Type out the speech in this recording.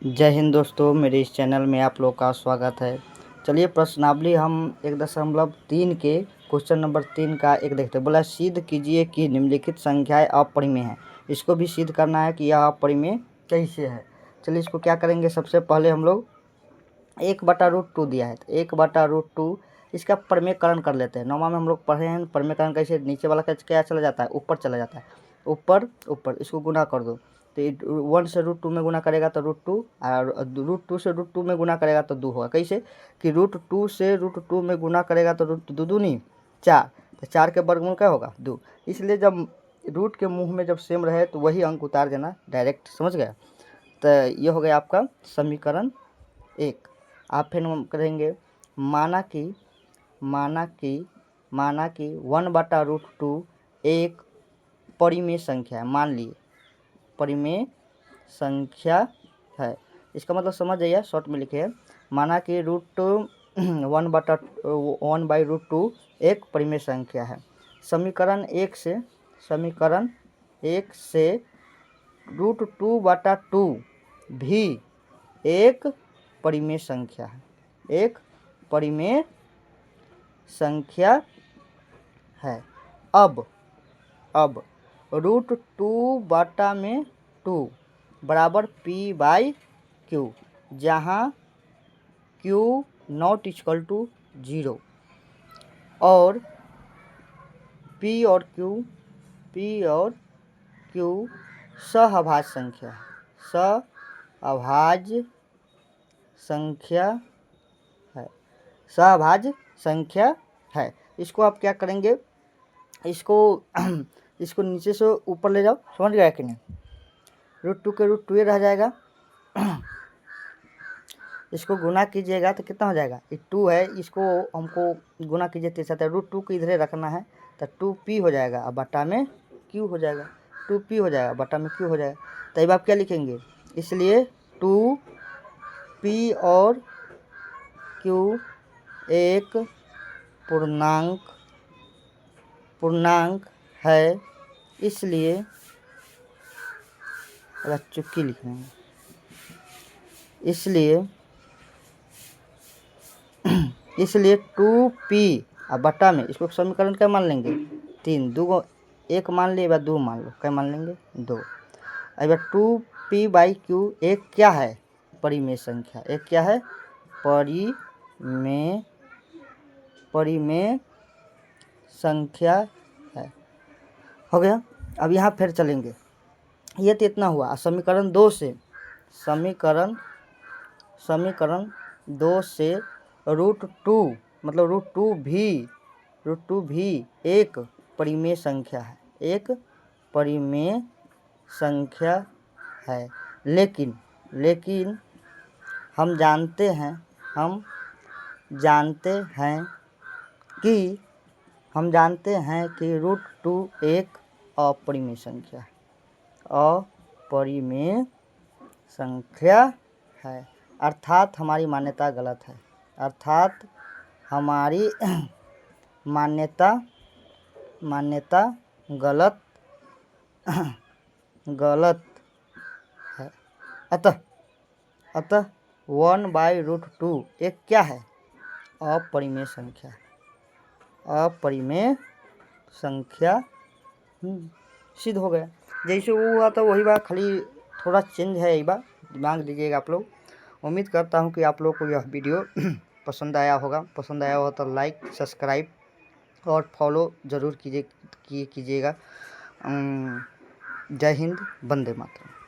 जय हिंद दोस्तों, मेरे इस चैनल में आप लोग का स्वागत है। चलिए प्रश्नावली हम 1.3 के क्वेश्चन नंबर 3 का एक देखते हैं। बोला सिद्ध कीजिए कि निम्नलिखित संख्याएं अपरिमेय हैं। इसको भी सिद्ध करना है कि यह अपरिमेय कैसे है। चलिए इसको क्या करेंगे, सबसे पहले हम लोग 1/√2 दिया है तो 1/√2 इसका परिमेयकरण कर लेते हैं। नौमा में हम लोग पढ़े हैं परिमेयकरण कैसे, नीचे वाला क्या चला जाता है, ऊपर चला जाता है, ऊपर ऊपर इसको गुना कर दो तो 1 से √2 में गुना करेगा तो √2 और √2 से √2 में गुना करेगा तो 2 होगा। कैसे कि √2 से √2 में गुना करेगा तो दो दूनी 4, तो 4 के वर्गमूल क्या होगा 2। इसलिए जब रूट के मुंह में जब सेम रहे तो वही अंक उतार देना डायरेक्ट, समझ गया। तो ये हो गया आपका समीकरण 1। आप फिर हम करेंगे माना कि 1/√2 एक परिमेय संख्या है। मान लिए परिमेय संख्या है, इसका मतलब समझ जाइए, शॉर्ट में लिखे हैं। माना कि √1/√2 एक परिमेय संख्या है। समीकरण 1 से √2/2 भी एक परिमेय संख्या है, एक परिमेय संख्या है। अब √2/2 बराबर p/q, जहाँ q ≠ 0 और p और q सहअभाज्य संख्या है, सहअभाज्य संख्या है। इसको आप क्या करेंगे, इसको नीचे से ऊपर ले जाओ, समझ गया कि नहीं। √2 के √2 रह जाएगा, इसको गुना कीजिएगा तो कितना हो जाएगा, ये 2 है, इसको हमको गुना कीजिए तो √2 को इधरे रखना है तो 2p हो जाएगा और बटा में q हो जाएगा, 2p हो जाएगा बटा में q हो जाएगा। तो अब आप क्या लिखेंगे, इसलिए 2p और q एक पूर्णांक है, इसलिए चुक्की लिखना है, इसलिए 2p और बटा में इसको समीकरण क्या मान लेंगे 3, 2 1 मान लिए, 2 मान लो, क्या मान लेंगे 2। अब 2p/q एक क्या है, परिमेय संख्या, एक क्या है, परिमेय संख्या है। हो गया। अब यहाँ फिर चलेंगे, ये तो इतना हुआ। समीकरण 2 से √2 मतलब √2 भी एक परिमेय संख्या है, एक परिमेय संख्या है। लेकिन हम जानते हैं कि √2 एक अपरिमेय संख्या है, अपरिमेय संख्या है, अर्थात हमारी मान्यता गलत है, अर्थात हमारी मान्यता गलत है। अतः 1/√2 एक क्या है, अपरिमेय संख्या, अपरिमेय संख्या सिद्ध हो गया। जैसे वो हुआ था वही बात, खाली थोड़ा चेंज है, यही बात दिमाग दीजिएगा आप लोग। उम्मीद करता हूँ कि आप लोग को यह वीडियो पसंद आया होगा तो लाइक, सब्सक्राइब और फॉलो ज़रूर कीजिएगा। जय हिंद, वंदे मातरम।